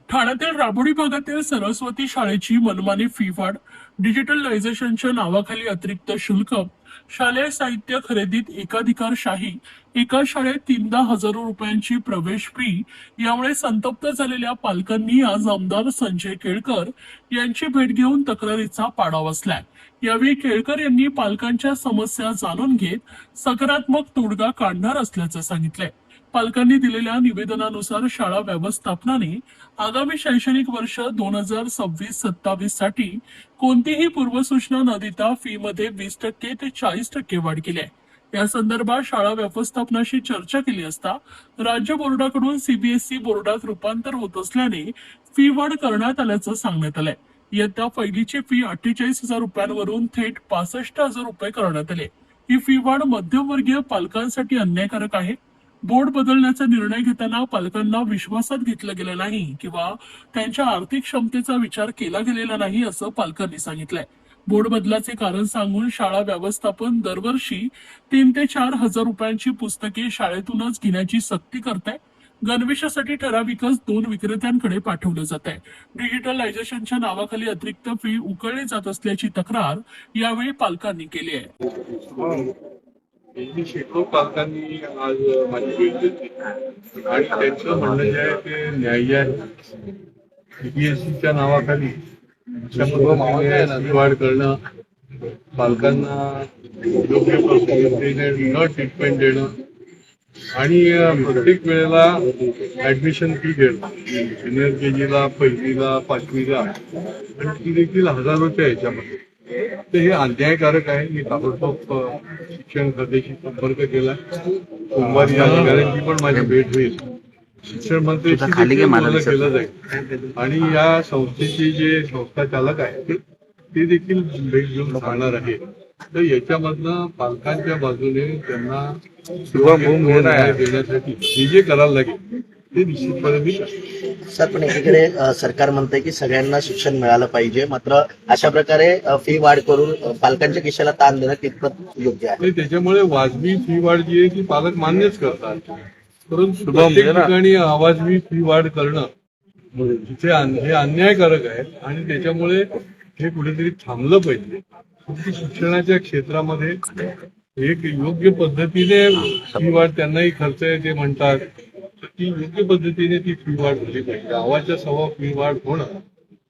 ठाण्यातील राबोडी भागातील सरस्वती शाळेची मनमानी फी वाढ, डिजिटलायझेशनच्या नावाखाली अतिरिक्त शुल्क, शालेय साहित्य खरेदीत एकाधिकारशाही, एका शाळेत 3,000 रुपयांची प्रवेश फी यामुळे संतप्त झालेल्या पालकांनी आज आमदार संजय केळकर यांची भेट घेऊन तक्रारीचा पाडा बसलाय. यावेळी केळकर यांनी पालकांच्या समस्या जाणून घेत सकारात्मक तोडगा काढणार असल्याचं सांगितलंय. पालकांनी दिलेल्या निवेदनानुसार शाळा व्यवस्थापनाने आगामी शैक्षणिक वर्ष 2026-27 साठी कोणतीही पूर्वसूचना न देता फी मध्ये 20% ते 40% वाढ केली आहे. या संदर्भात शाळा व्यवस्थापनाशी चर्चा केली असता राज्य बोर्डाकडून सीबीएसई बोर्डात रूपांतर होत असल्याने फी वाढ करण्यात आल्याचं सांगण्यात आलंय. इयत्ता पहिलीची फी 48,000 रुपयांवरून थेट 65,000 रुपये करण्यात आले. ही फी वाढ मध्यमवर्गीय पालकांसाठी अन्यायकारक आहे. बोर्ड बदलण्याचा निर्णय घेताना पालकांना विश्वासात घेतलं गेलं नाही किंवा त्यांच्या आर्थिक क्षमतेचा विचार केला गेलेला नाही असं पालकांनी सांगितलंय. बोर्ड बदलाचे कारण सांगून शाळा व्यवस्थापन दरवर्षी 3,000 ते 4,000 रुपयांची पुस्तके शाळेतूनच घेण्याची सक्ती करत आहे. गणवेशासाठी ठराविकच 2 विक्रेत्यांकडे पाठवलं जात आहे. डिजिटलायझेशनच्या नावाखाली अतिरिक्त फी उकळली जात असल्याची तक्रार यावेळी पालकांनी केली आहे. शेकडो पालकांनी आज माझी भेट घेतली आणि त्यांचं म्हणणं जे आहे ते न्याय्य आहे. सीबीएसईच्या नावाखाली फी वाढ करणं, पालकांना योग्य पद्धतीने न ट्रीटमेंट देणं आणि प्रत्येक वेळेला ऍडमिशन फी देणं, सिनियर केजीला, पहिलीला, पाचवीला आणि ती देखील हजारोच्या याच्यामध्ये, तर हे अन्यायकारक आहे. मी ताबडतोब शिक्षण खात्याशी संपर्क केला. सोमवारी या अधिकाऱ्यांची पण माझी भेट होईल. शिक्षण मंत्र्यांशी बोलणं केलं जाईल आणि या संस्थेचे जे संस्था चालक आहेत ते देखील भेट घेऊन सांगणार आहे. तर याच्यामधनं पालकांच्या बाजूने त्यांना देण्यासाठी जे करायला लागेल ते निश्चितपणे मी करतो. सर, पण एकीकडे सरकार म्हणतंय की सगळ्यांना शिक्षण मिळालं पाहिजे, मात्र अशा प्रकारे फी वाढ करून पालकांच्या खिशाला ताण देणं कितपत योग्य आहे? त्याच्यामुळे वाजवी फी वाढ जी आहे ती पालक मान्यच करतात, परंतु प्रत्येक ठिकाणी अवाजवी फी वाढ करणं हे अन्यायकारक आहे आणि त्याच्यामुळे हे कुठेतरी थांबलं पाहिजे. शिक्षणाच्या क्षेत्रामध्ये एक योग्य पद्धतीने फी वाढ, त्यांनाही खर्च आहे ते म्हणतात, ती योग्य पद्धतीने ती फी वाढ झाली पाहिजे. गावाच्या सव्वा फी वाढ होणं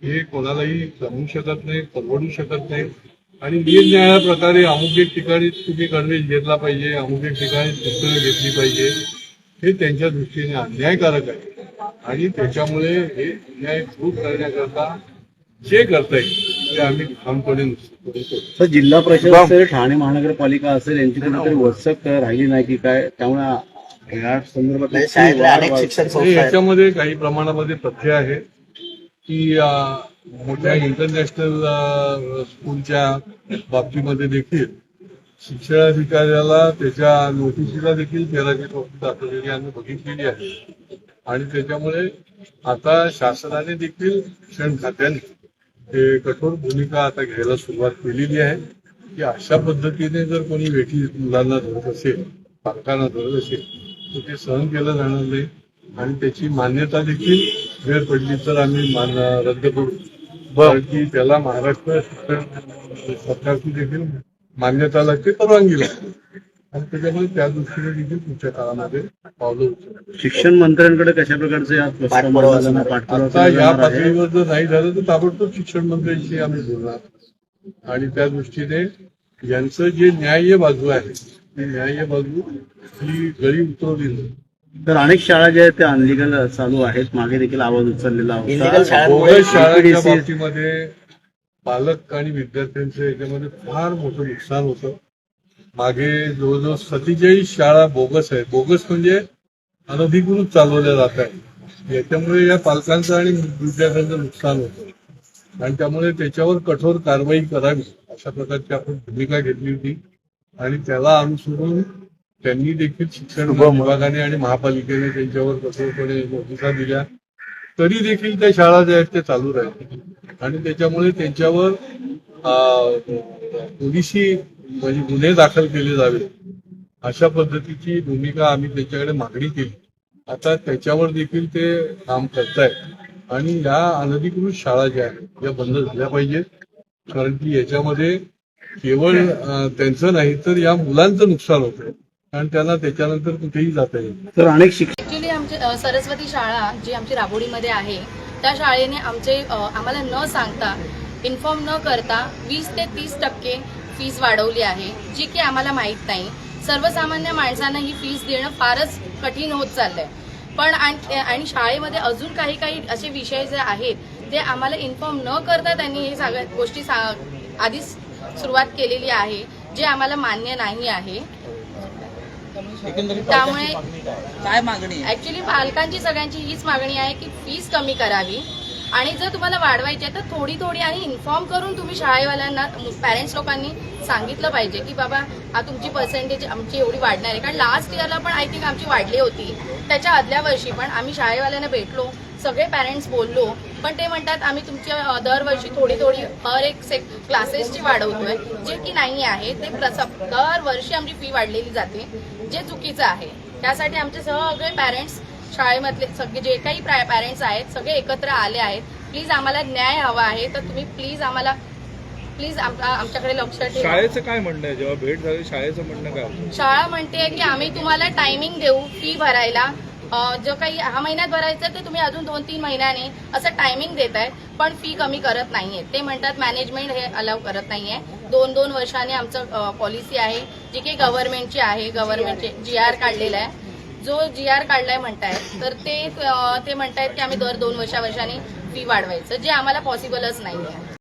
हे कोणालाही जमू शकत नाही, परवडू शकत नाही आणि निरनिराळ्या प्रकारे अमुक एक ठिकाणी तुम्ही गणवेश घेतला पाहिजे, अमुक एक ठिकाणी पुस्तकं घेतली पाहिजे, हे त्यांच्या दृष्टीने अन्यायकारक आहे आणि त्याच्यामुळे हे अन्याय दूर करण्याकरता जे करता येईल ते आम्ही ठामपणे तर जिल्हा परिषद असेल, ठाणे महानगरपालिका असेल, यांची कुठेतरी वचक राहिली नाही की काय? त्यामुळे या संदर्भात अनेक शिक्षण संस्था याच्यामध्ये काही प्रमाणामध्ये तथ्य आहे की मोठ्या इंटरनॅशनल स्कूलच्या बाबतीमध्ये देखील शिक्षणाधिकाऱ्याला त्याच्या नोटिसीला देखील फेराची नोटीस दाखवलेली आम्ही बघितलेली आहे आणि त्याच्यामुळे आता शासनाने देखील शिक्षण खात्याने हे कठोर भूमिका आता घ्यायला सुरुवात केलेली आहे की अशा पद्धतीने जर कोणी वेठी मुलांना धरत असेल, पालकांना धरत असेल तर ते सहन केलं जाणार नाही आणि त्याची मान्यता देखील वेळ पडली तर आम्ही रद्द करू, कारण की त्याला महाराष्ट्र शिक्षण सरकारची देखील मान्यता लागते, परवानगी लागते आणि त्याच्यामुळे त्या दृष्टीने देखील पुढच्या काळामध्ये पावलं उचलतात. शिक्षण मंत्र्यांकडे कशा प्रकारचे आता या पातळीवर जर नाही झालं तर ताबडतोब शिक्षण मंत्र्यांशी आम्ही बोलणार आणि त्या दृष्टीने यांचं जे न्याय्य बाजू आहे ती न्याय्य बाजू ही गळी उतरवली नाही. तर अनेक शाळा ज्या आहेत त्या अनलिगल चालू आहेत, मागे देखील आवाज उचललेला होता. बोगस शाळांच्या बाबतीमध्ये पालक आणि विद्यार्थ्यांचं याच्यामध्ये फार मोठं नुकसान होतं. मागे जवळजवळ 47 शाळा बोगस आहेत. बोगस म्हणजे अनधिकृत चालवल्या जात आहेत. याच्यामुळे या पालकांचं आणि विद्यार्थ्यांचं नुकसान होतं आणि त्यामुळे त्याच्यावर कठोर कारवाई करावी अशा प्रकारची आपण भूमिका घेतली होती आणि त्याला अनुसरून त्यांनी देखील शिक्षण विभागाने आणि महापालिकेने त्यांच्यावर कठोरपणे नोटिसा दिल्या, तरी देखील त्या शाळा ज्या आहेत त्या चालू राहिल्या आणि त्याच्यामुळे त्यांच्यावर पोलिसी म्हणजे गुन्हे दाखल केले जावे अशा पद्धतीची भूमिका आम्ही त्यांच्याकडे मागणी केली. आता त्याच्यावर देखील ते काम करतायत आणि ह्या अनधिकृत शाळा ज्या आहेत या बंद झाल्या पाहिजेत. कारण की याच्यामध्ये केवळ त्यांचं नाही तर या मुलांचं नुकसान होतंय, कारण त्यांना त्याच्यानंतर कुठेही जाता येईल. तर अनेक शिक्षक ऍक्च्युली आमची सरस्वती शाळा जी आमची राबोडीमध्ये आहे त्या शाळेने आम्हाला न सांगता इन्फॉर्म न करता 20 ते 30% फीस वाढवली आहे, जी की आम्हाला माहीत नाही. सर्वसामान्य माणसांना ही फीस देणं फारच कठीण होत चाललंय. पण आणि शाळेमध्ये अजून काही असे विषय जे आहेत ते आम्हाला इन्फॉर्म न करता त्यांनी हे सगळ्या गोष्टी आधीच सुरुवात केलेली आहे, जे आम्हाला मान्य नाही आहे. त्यामुळे काय मागणी आहे? ऍक्च्युली पालकांची सगळ्यांची हीच मागणी आहे की फीस कमी करावी आणि जर तुम्हाला वाढवायची आहे तर थोडी आणि इन्फॉर्म करून तुम्ही शाळेवाल्यांना पॅरेंट्स लोकांनी सांगितलं पाहिजे की बाबा तुमची पर्सेंटेज आमची एवढी वाढणार आहे. कारण लास्ट इयरला पण आय थिंक आमची वाढली होती, त्याच्या आदल्या वर्षी पण आम्ही शाळेवाल्यांना भेटलो, सगळे पॅरेंट्स बोललो, पण ते म्हणतात आम्ही तुमच्या दरवर्षी थोडी हर एक क्लासेसची वाढवतोय, जे की नाही आहे. ते दरवर्षी आमची फी वाढलेली जाते, जे चुकीचं आहे. त्यासाठी आमचे सगळे पॅरेंट्स शाळेमधले सगळे जे काही पॅरेंट्स आहेत सगळे एकत्र आले आहेत. प्लीज आम्हाला न्याय हवा आहे, तर तुम्ही प्लीज आमच्याकडे लक्ष ठेवा. शाळेचं काय म्हणणं आहे जेव्हा भेट झाली? शाळेचं म्हणणं काय? शाळा म्हणते की आम्ही तुम्हाला टायमिंग देऊ फी भरायला, जो काही हा महिन्यात भरायचं ते तुम्ही अजून 2-3 महिन्याने असं टायमिंग देत आहे, पण फी कमी करत नाहीये. ते म्हणतात मॅनेजमेंट हे अलाव करत नाहीये. 2-2 वर्षांनी आमचं पॉलिसी आहे जी की गव्हर्नमेंटची आहे, गव्हर्नमेंटचे GR काढलेला आहे. जो GR काढलाय म्हणतायत तर ते म्हणतायत की आम्ही दर 2 वर्षांनी फी वाढवायचं, जे आम्हाला पॉसिबलच नाहीये.